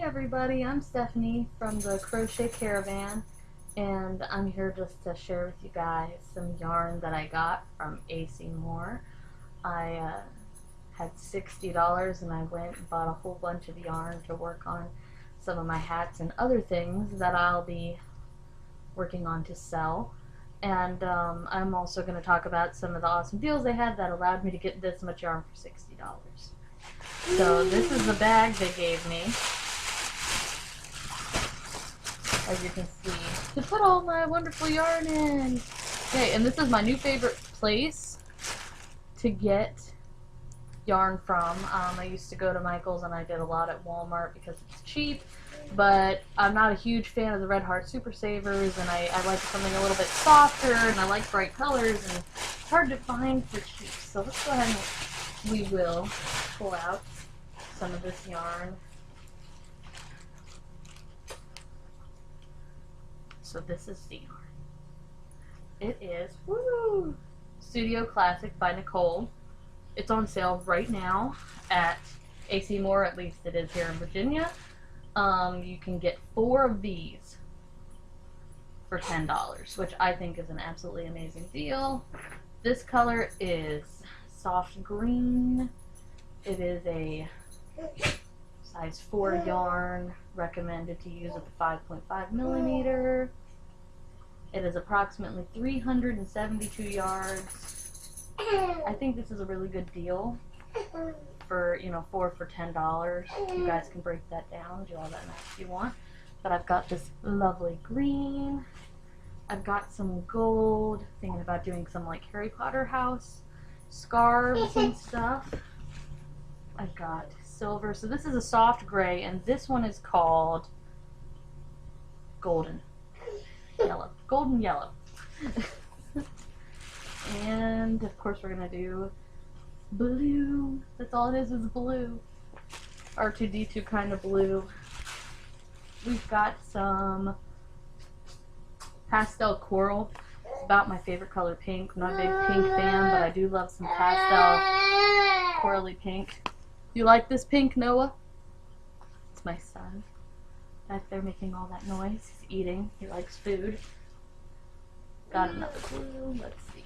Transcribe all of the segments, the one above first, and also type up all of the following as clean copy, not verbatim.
everybody, I'm Stephanie from the Crochet Caravan, and I'm here just to share with you guys some yarn that I got from AC Moore. I had $60 and I went and bought a whole bunch of yarn to work on some of my hats and other things that I'll be working on to sell. And I'm also going to talk about some of the awesome deals they had that allowed me to get this much yarn for $60. So this is the bag they gave me, as you can see, to put all my wonderful yarn in. Okay, and this is my new favorite place to get yarn from. I used to go to Michael's and I did a lot at Walmart because it's cheap, but I'm not a huge fan of the Red Heart Super Savers, and I like something a little bit softer, and I like bright colors, and it's hard to find for cheap. So let's go ahead and we will pull out some of this yarn. So this is the yarn. It is Studio Classic by Nicole. It's on sale right now at AC Moore, at least it is here in Virginia. You can get 4 of these for $10, which I think is an absolutely amazing deal. This color is soft green. It is a size 4 yarn, recommended to use with the 5.5 millimeter. It is approximately 372 yards. I think this is a really good deal for, 4 for $10. You guys can break that down, do all that nice if you want. But I've got this lovely green. I've got some gold, thinking about doing some like Harry Potter house scarves and stuff. I've got silver. So this is a soft gray, and this one is called golden yellow. Golden yellow. And of course we're gonna do blue. That's all it is blue. R2D2 kind of blue. We've got some pastel coral. It's about my favorite color, pink. I'm not a big pink fan, but I do love some pastel corally pink. You like this pink, Noah? It's my son back there making all that noise. He's eating. He likes food. Got another blue. Let's see.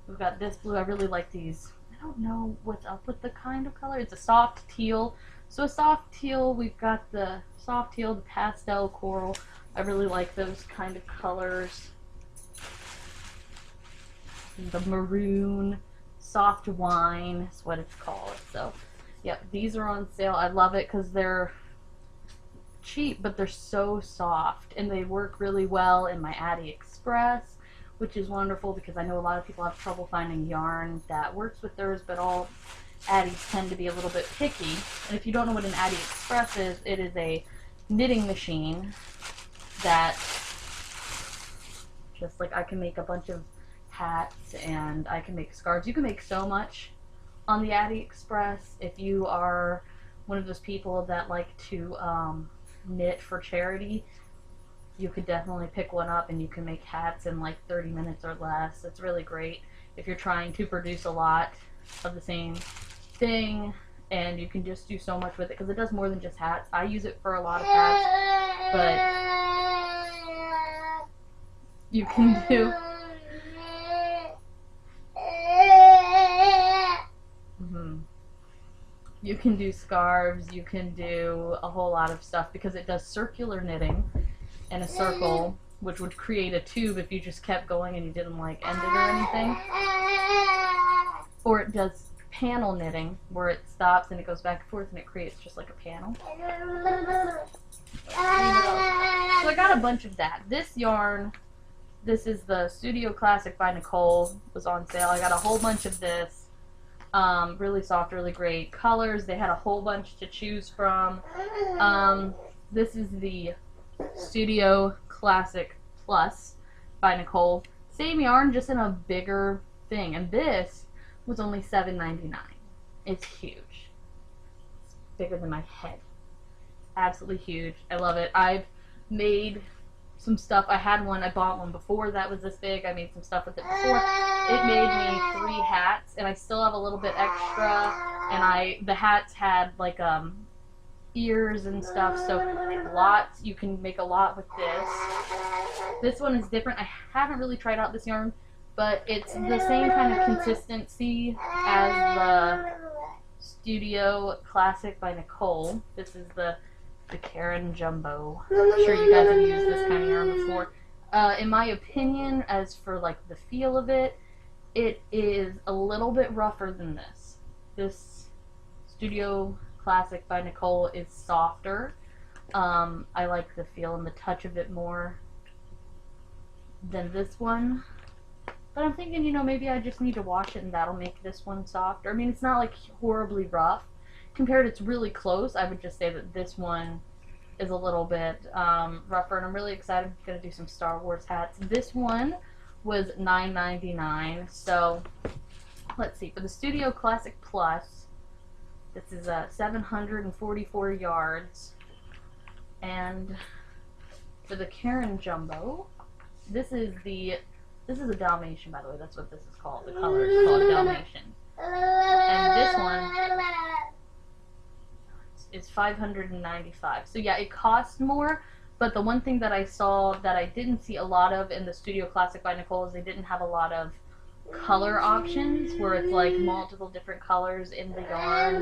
We've got this blue. I really like these. I don't know what's up with the kind of color. It's a soft teal. So a soft teal. We've got the soft teal, the pastel coral. I really like those kind of colors. The maroon, soft wine is what it's called. So yep, these are on sale. I love it because they're cheap, but they're so soft, and they work really well in my AliExpress, which is wonderful because I know a lot of people have trouble finding yarn that works with theirs, but all Addies tend to be a little bit picky. And if you don't know what an AliExpress is, it is a knitting machine that just like I can make a bunch of hats and I can make scarves. You can make so much on the AliExpress. If you are one of those people that like to knit for charity, you could definitely pick one up and you can make hats in like 30 minutes or less. It's really great if you're trying to produce a lot of the same thing, and you can just do so much with it because it does more than just hats. I use it for a lot of hats, but you can do you can do scarves, you can do a whole lot of stuff because it does circular knitting in a circle, which would create a tube if you just kept going and you didn't like end it or anything. Or it does panel knitting where it stops and it goes back and forth and it creates just like a panel. So I got a bunch of that. This yarn, this is the Studio Classic by Nicole, was on sale. I got a whole bunch of this. Really soft, really great colors. They had a whole bunch to choose from. This is the Studio Classic Plus by Nicole. Same yarn, just in a bigger thing. And this was only $7.99. It's huge. It's bigger than my head. Absolutely huge. I love it. I've made some stuff. I had one, I bought one before that was this big. I made some stuff with it before. It made me 3 hats, and I still have a little bit extra, and the hats had like ears and stuff, so lots, you can make a lot with this. This one is different. I haven't really tried out this yarn, but it's the same kind of consistency as the Studio Classic by Nicole. This is the Karen Jumbo. I'm sure you guys have used this kind of yarn before. In my opinion, as for like the feel of it, it is a little bit rougher than this. This Studio Classic by Nicole is softer. I like the feel and the touch of it more than this one. But I'm thinking, you know, maybe I just need to wash it and that'll make this one softer. I mean, it's not like horribly rough. Compared, it's really close. I would just say that this one is a little bit rougher, and I'm really excited. I'm going to do some Star Wars hats. This one was $9.99, so let's see. For the Studio Classic Plus, this is 744 yards, and for the Karen Jumbo, this is a Dalmatian, by the way. That's what this is called. The color is called Dalmatian. And this one is $595. So yeah, it costs more, but the one thing that I saw that I didn't see a lot of in the Studio Classic by Nicole is they didn't have a lot of color options where it's like multiple different colors in the yarn.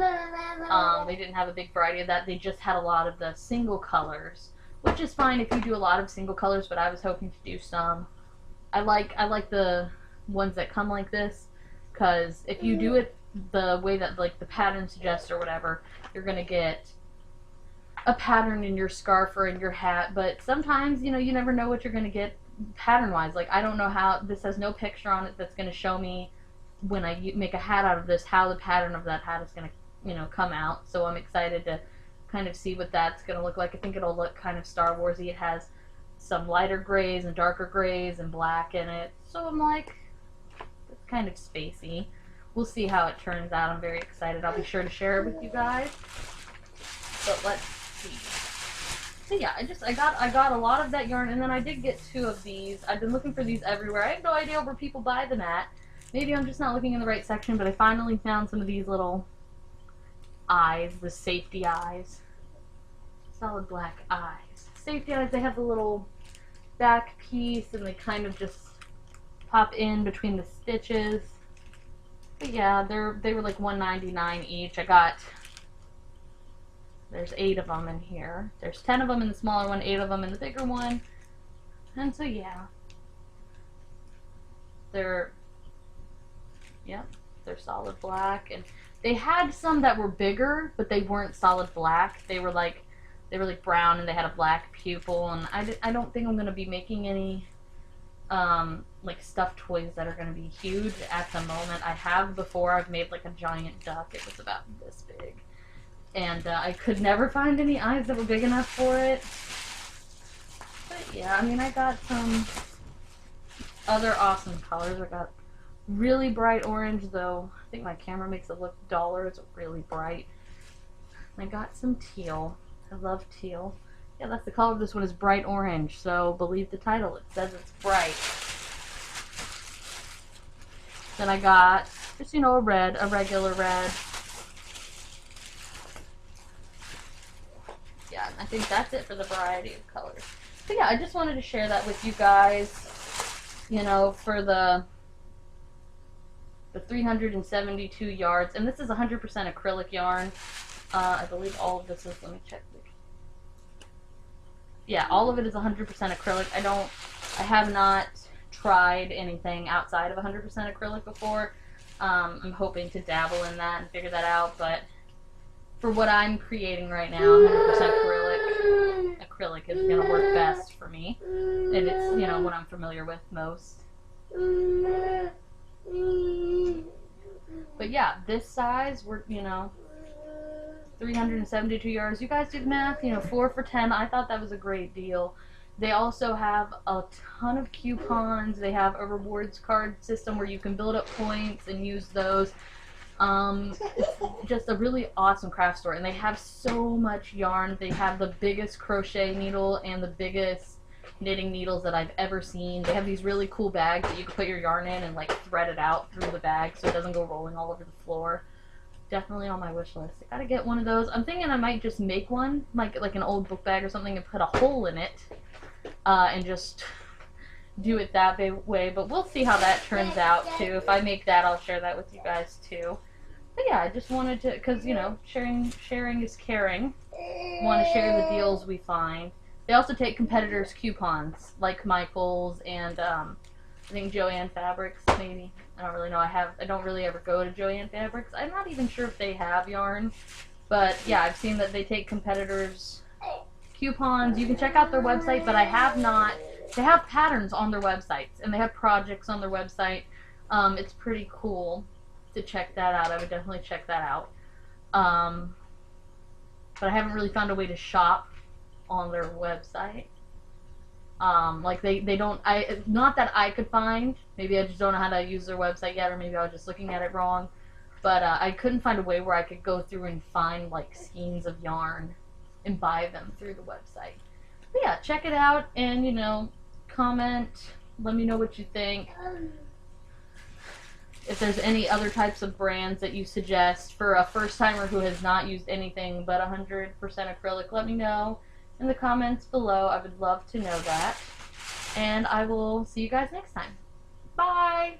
They didn't have a big variety of that. They just had a lot of the single colors, which is fine if you do a lot of single colors, but I was hoping to do some. I like the ones that come like this, because if you do it the way that like the pattern suggests or whatever, you're gonna get a pattern in your scarf or in your hat. But sometimes, you know, you never know what you're gonna get pattern wise. Like, I don't know how, this has no picture on it that's gonna show me when I make a hat out of this how the pattern of that hat is gonna, you know, come out. So I'm excited to kind of see what that's gonna look like. I think it'll look kind of Star Warsy. It has some lighter grays and darker grays and black in it, so I'm like, it's kind of spacey. We'll see how it turns out. I'm very excited. I'll be sure to share it with you guys. But let's see. So yeah, I got a lot of that yarn, and then I did get 2 of these. I've been looking for these everywhere. I have no idea where people buy them at. Maybe I'm just not looking in the right section, but I finally found some of these little eyes, the safety eyes. Solid black eyes. Safety eyes, they have the little back piece, and they kind of just pop in between the stitches. But yeah, they were like $1.99 each. There's 8 of them in here. There's 10 of them in the smaller one, 8 of them in the bigger one. And so yeah, they're solid black. And they had some that were bigger, but they weren't solid black. They were like brown, and they had a black pupil. And I don't think I'm going to be making any like stuffed toys that are going to be huge at the moment. I have before. I've made like a giant duck. It was about this big, and I could never find any eyes that were big enough for it. But yeah, I mean, I got some other awesome colors. I got really bright orange, though I think my camera makes it look duller. It's really bright. I got some teal. I love teal. Yeah, that's the color of this one, is bright orange, so believe the title. It says it's bright. Then I got just, you know, a regular red. Yeah, I think that's it for the variety of colors. So yeah, I just wanted to share that with you guys, you know, for the 372 yards. And this is 100% acrylic yarn. I believe all of this is, let me check. Yeah, all of it is 100% acrylic. I have not tried anything outside of 100% acrylic before. I'm hoping to dabble in that and figure that out, but for what I'm creating right now, 100% acrylic is going to work best for me. And it's, you know, what I'm familiar with most. But yeah, this size, we're, you know, 372 yards. You guys do the math, you know, 4 for $10. I thought that was a great deal. They also have a ton of coupons. They have a rewards card system where you can build up points and use those. It's just a really awesome craft store, and they have so much yarn. They have the biggest crochet needle and the biggest knitting needles that I've ever seen. They have these really cool bags that you can put your yarn in and like thread it out through the bag so it doesn't go rolling all over the floor. definitely on my wish list. I gotta get one of those. I'm thinking I might just make one, like an old book bag or something, and put a hole in it, and just do it that way. But we'll see how that turns out too. If I make that, I'll share that with you guys too. But yeah, I just wanted to, because you know, sharing is caring. Want to share the deals we find. They also take competitors' coupons, like Michael's and I think Joann Fabrics, maybe. I don't really know. I don't really ever go to Joann Fabrics. I'm not even sure if they have yarn, but yeah, I've seen that they take competitors' coupons. You can check out their website, but I have not. They have patterns on their websites, and they have projects on their website. It's pretty cool to check that out. I would definitely check that out. But I haven't really found a way to shop on their website. Like they don't, not that I could find, maybe I just don't know how to use their website yet, or maybe I was just looking at it wrong, but I couldn't find a way where I could go through and find like skeins of yarn and buy them through the website. But yeah, check it out, and you know, comment, let me know what you think. If there's any other types of brands that you suggest for a first timer who has not used anything but 100% acrylic, let me know in the comments below. I would love to know that. And I will see you guys next time. Bye!